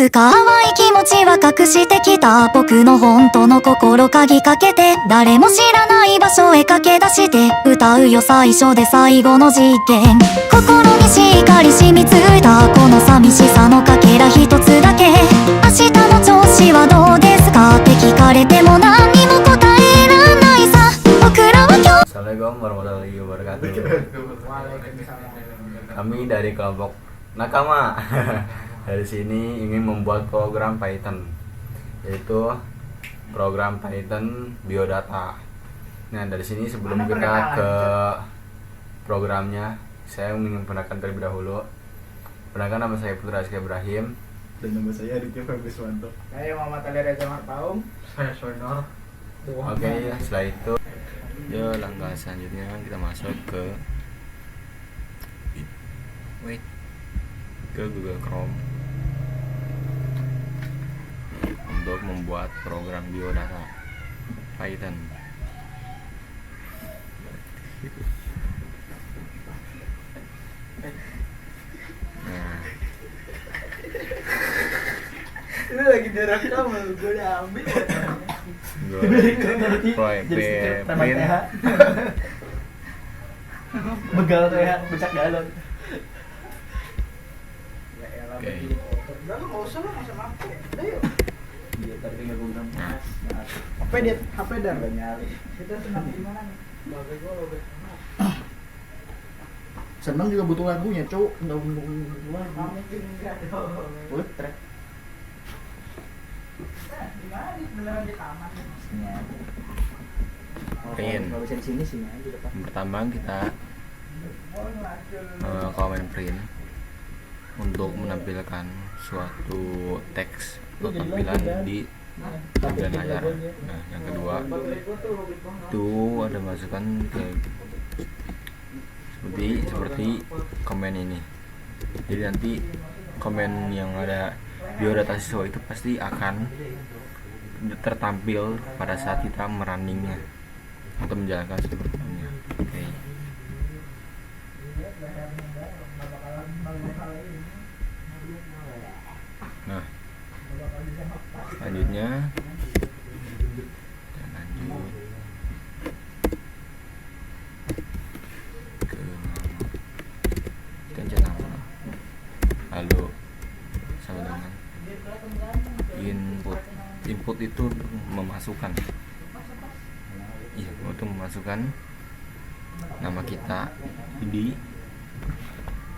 つか淡い気持ちは隠してきた僕の本当の心鍵かけて誰も知らない場所へ駆け出して歌うよ最初で最後の実験心にしっかり染みついたこの寂しさのかけら一つだけ明日の調子はどうですかって聞かれても何にも答えらんないさ僕らは今日 Assalamualaikum warahmatullahi wabarakatuh. Kami dari kelompok Nakama dari sini ingin membuat program Python, yaitu program Python biodata. Nah, dari sini sebelum kita ke programnya, saya ingin memperkenalkan terlebih dahulu. Perkenalkan, nama saya Putra Rizky Ibrahim. Dan nama saya Aditya Febriswanto. Saya Muhammad Ali Reza Marpaum. Saya Sonor. Oke, setelah itu, yuk langkah selanjutnya kita masuk ke Google Chrome untuk membuat program biodata Python. Nah, Ini lagi direkam, gue udah ambil. proyek print. Begal tuh ya, becak galon. Oke. Udah lu nggak usah lah, nggak usah mampu. Udah yuk. Iya, tapi tinggal program. Nah, HP dar. Nyari. Kita senang di mana nih? Bagai gue lo Senang juga butuh lagunya, Cuk. Enggak butuh lagu. mungkin enggak dong. Putrek. Di mana nih? Beneran di taman. Print. Kalau bisa di sini sini aja depan. yang pertama kita komen print untuk menampilkan suatu teks atau tampilan di tampilan layar. Nah, yang kedua itu ada masukan ke seperti komen ini. Jadi nanti komen yang ada biodata siswa itu pasti akan tertampil pada saat kita merunningnya atau menjalankan programnya. Oke. Nah, selanjutnya kita lanjut ke pencet nama, lalu sama dengan input itu untuk memasukkan nama kita di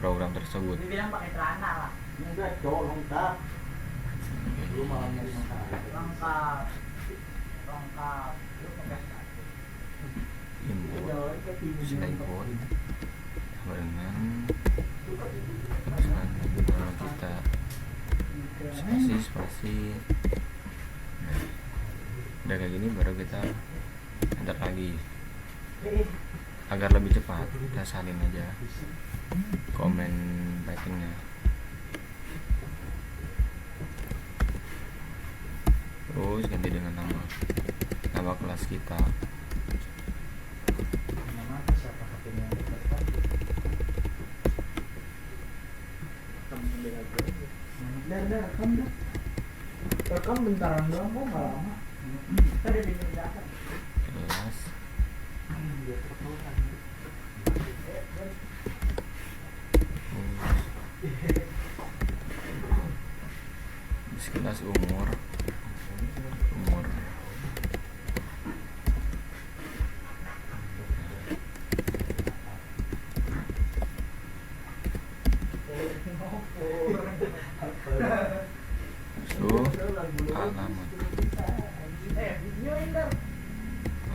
program tersebut. Dibilang pakai celana lah. Enggak, Cuk, lengkap. Lu malah nyari Lengkap. Lu pakai Input sudah input sama dengan tulisan nama kita spasi. Nah, udah kayak gini baru kita enter lagi agar lebih cepat. Kita salin aja komen Pythonnya. Terus ganti dengan nama kelas kita. rekam bentaran doang kok nggak lama. Tadi dipindahkan. Kelas kelas umur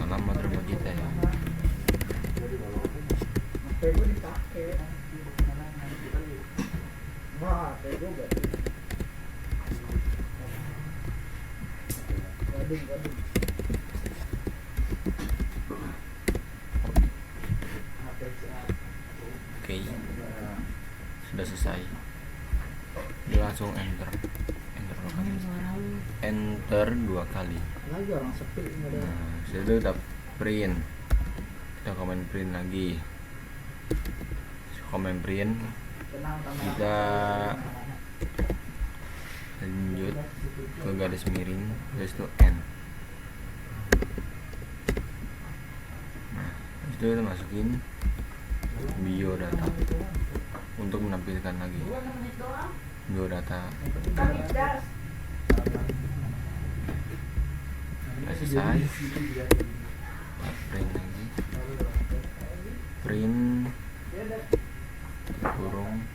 alamat rumah kita ya. HP gue dipakai. Wah, HP gue berarti. Waduh. Oke, sudah selesai. Dia langsung enter dua kali. Lagi orang sepi nggak ada. Nah, setelah itu kita print, kita komen print lagi. Komen print, Tenang, kita lanjut ke garis miring, garis itu N. Nah, itu kita masukin biodata untuk menampilkan lagi biodata. Selesai, print lagi, print kurung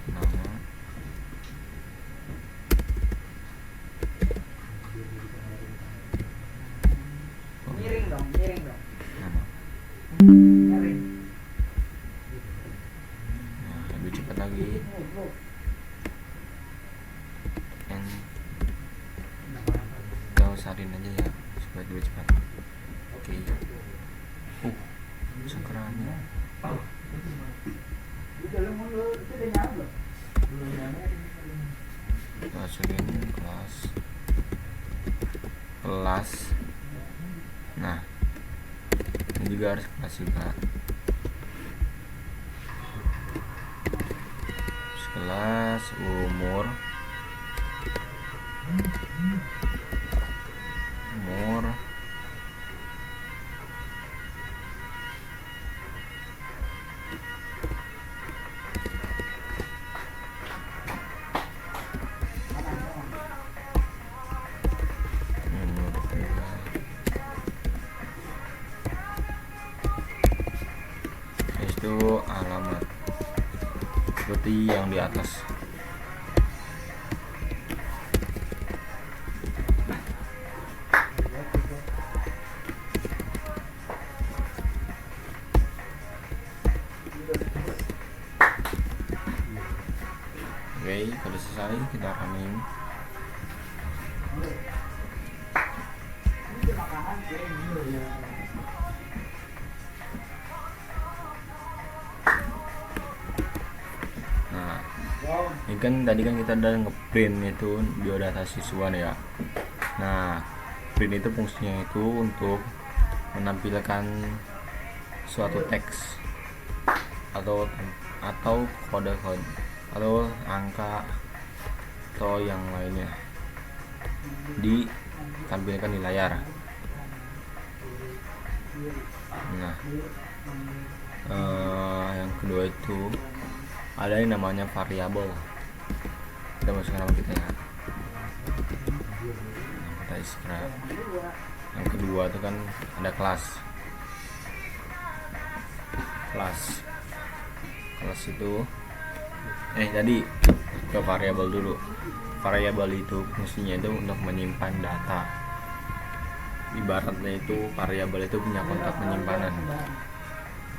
nama, Miring dong, miring dong. nama. Miring. Nah, lebih cepat lagi, N. Kita usahain aja ya supaya lebih cepat. Oke. Sengkerannya. Itu dalam mulut itu udah nyala belum? Masukin kelas. Nah, ini juga harus kelas juga. Kelas umur itu alamat seperti yang di atas. Oke, kalau selesai kita running. Nah, ini kan tadi kan kita udah ngeprint itu biodata siswa ya. Nah, print itu fungsinya itu untuk menampilkan suatu teks atau kode-kode atau angka atau yang lainnya ditampilkan di layar. Nah, yang kedua itu ada yang namanya variabel. Kita masukkan nama kita ya. Nah, kita extract. Yang kedua itu kan ada kelas itu tadi ke variabel dulu. Variabel itu fungsinya itu untuk menyimpan data. Ibaratnya itu variabel itu punya kotak penyimpanan.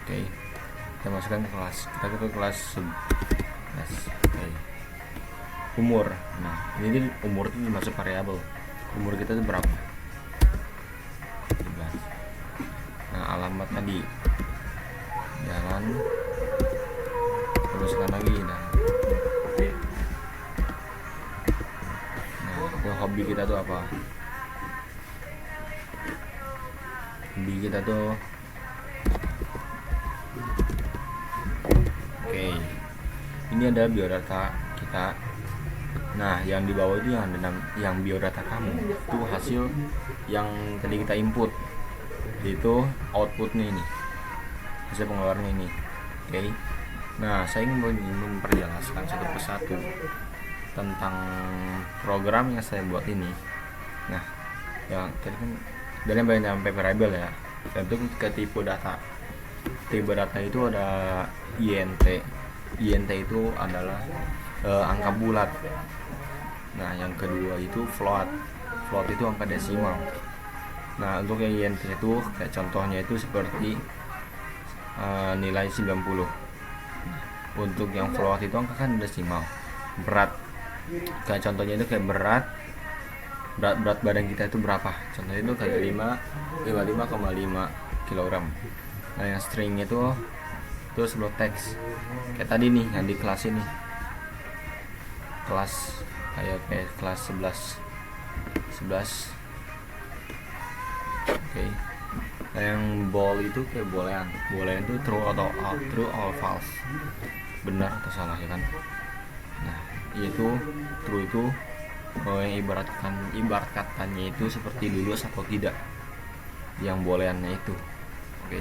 Oke, kita masukkan ke kelas. Kita ke kelas umur. Nah, ini umur itu masuk variabel. Umur kita itu berapa? 17. Nah, alamat tadi jalan, teruskan lagi. Nah, itu hobi kita tuh apa? Hobi kita tuh oke, ini ada biodata kita. Nah, yang di bawah itu yang biodata kamu itu hasil yang tadi kita input, itu outputnya ini, hasil pengeluarannya ini. Oke. Nah, saya ingin memperjelaskan satu persatu tentang program yang saya buat ini. Nah, yang tadi kan dari banyak variabel ya, dan itu ke tipe data. Tipe data itu ada INT. INT itu adalah angka bulat. Nah, yang kedua itu float. Float itu angka desimal. Nah, untuk yang INT itu kayak contohnya itu seperti nilai 90. Untuk yang float itu angka kan desimal. Berat, kayak contohnya itu kayak berat badan kita itu berapa, contohnya itu kayak 55,5 kg. Nah, yang string itu sebuah teks kayak tadi nih yang di kelas ini, kelas kayak kelas 11. Oke. Nah, yang ball itu kayak boolean itu true or false, benar atau salah ya kan. yaitu true itu yang ibarat katanya itu seperti lulus atau tidak, yang booleannya itu. Oke.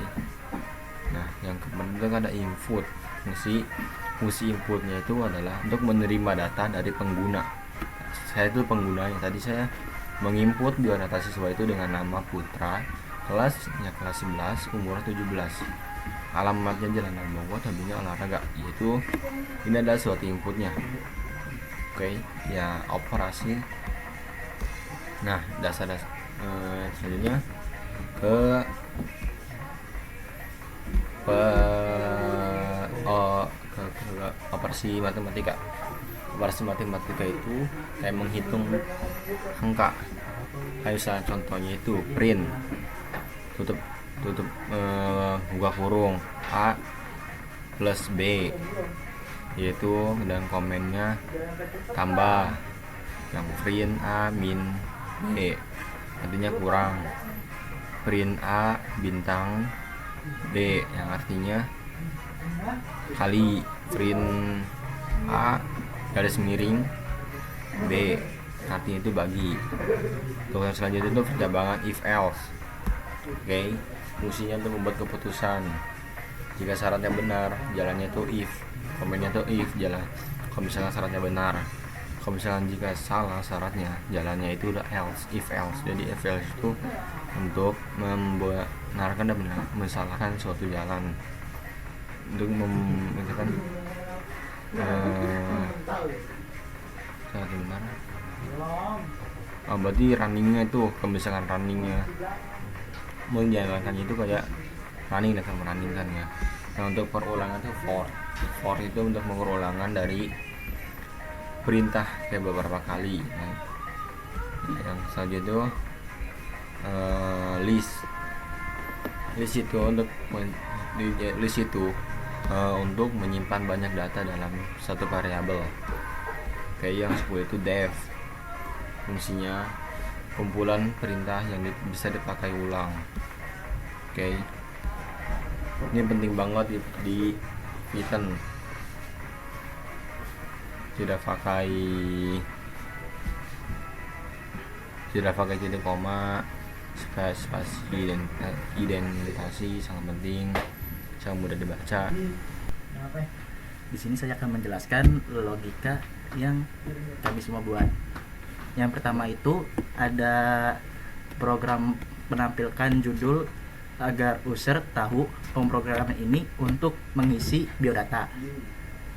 Nah, yang kemudian ada input. Fungsi inputnya itu adalah untuk menerima data dari pengguna. Saya itu penggunanya, tadi saya menginput biodata siswa itu dengan nama Putra, kelasnya kelas 11, umur 17, alamatnya Jalan Bogor, hobinya olahraga. Yaitu ini adalah suatu inputnya. Oke, ya operasi. Nah, dasar selanjutnya ke operasi matematika. Operasi matematika itu kayak menghitung angka. Kayak misalnya contohnya itu print, tutup buka kurung A plus B, yaitu dan komennya tambah, yang print A min B artinya kurang, print A bintang B yang artinya kali, print A garis miring B artinya itu bagi. Untuk yang selanjutnya itu percabangan if else. Oke, fungsinya untuk membuat keputusan. Jika syaratnya benar, jalannya itu if, komennya itu if jalan. Kalau misalnya syaratnya benar, kalau misalnya jika salah syaratnya, jalannya itu udah else, if else. Jadi if else itu untuk membenarkan dan mensalahkan suatu jalan, untuk mengatakan syarat benar. Berarti runningnya itu, kalau misalkan runningnya menjalankannya itu kayak running dan meruningkan ya. Nah, untuk perulangan itu for itu untuk pengulangan dari perintah kayak beberapa kali. Nah, yang selanjutnya itu list itu untuk untuk menyimpan banyak data dalam satu variabel. Kayak yang 10 itu def, fungsinya kumpulan perintah yang bisa dipakai ulang. Oke. Ini penting banget di Python. Tidak pakai titik koma, spasi dan identitasi sangat penting, sangat mudah dibaca. Di sini saya akan menjelaskan logika yang kami semua buat. Yang pertama itu ada program menampilkan judul agar user tahu pemrograman ini untuk mengisi biodata.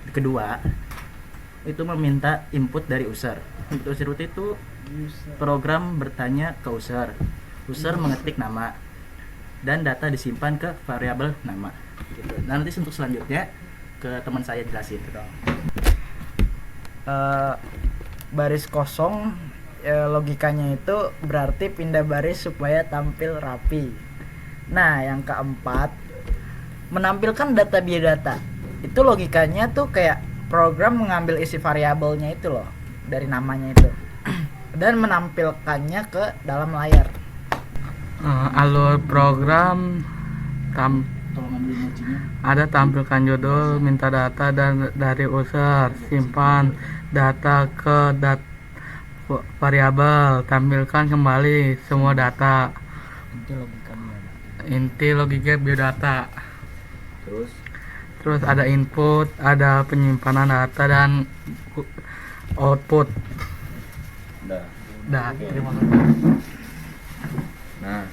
Kedua, itu meminta input dari user. Input user itu program bertanya ke user. User mengetik nama dan data disimpan ke variabel nama. Gitu. Nanti untuk selanjutnya ke teman saya jelasin. Baris kosong logikanya itu berarti pindah baris supaya tampil rapi. Nah, yang keempat, menampilkan data biodata. Itu logikanya tuh kayak program mengambil isi variabelnya itu loh dari namanya itu dan menampilkannya ke dalam layar. Alur program ada tampilkan judul, minta data dan dari user, simpan data ke variabel, tampilkan kembali semua data. Inti logika biodata. Terus ada input, ada penyimpanan data dan output. Terima kasih. Nah,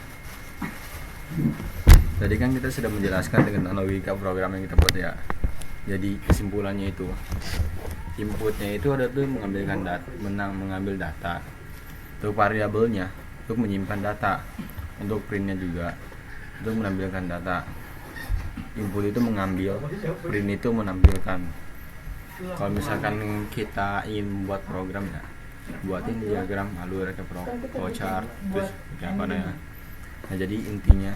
tadi kan kita sudah menjelaskan dengan logika program yang kita buat ya. Jadi kesimpulannya itu, inputnya itu ada tuh mengambil data, untuk variabelnya, untuk menyimpan data, untuk printnya juga, untuk menampilkan data. Input itu mengambil, print itu menampilkan. Kalau misalkan kita ingin buat program ya, buatin diagram alur ke flowchart, terus kayak apa ya. Nah, jadi intinya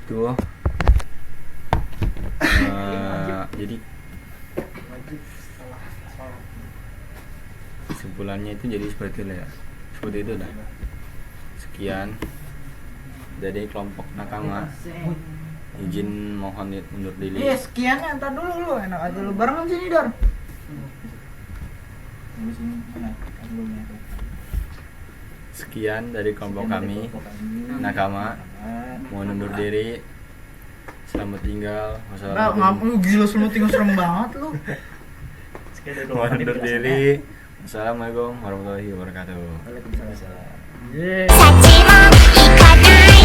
itu jadi kesimpulannya itu jadi seperti itu ya, seperti itu dah. Sekian dari kelompok nakama, izin mohon undur diri. Sekian, entar dulu lu, enak aja lu barengan sini Dor. Di sini mana? Albumnya. Sekian dari kelompok kami. Nakama mau undur diri. Selamat tinggal. Wassalamualaikum. Gila semua tinggal serem banget lu. Sekian dari Mau kelompok kami, undur penjelasannya. diri. Wassalamualaikum warahmatullahi wabarakatuh. Waalaikumsalam. 幸もいかない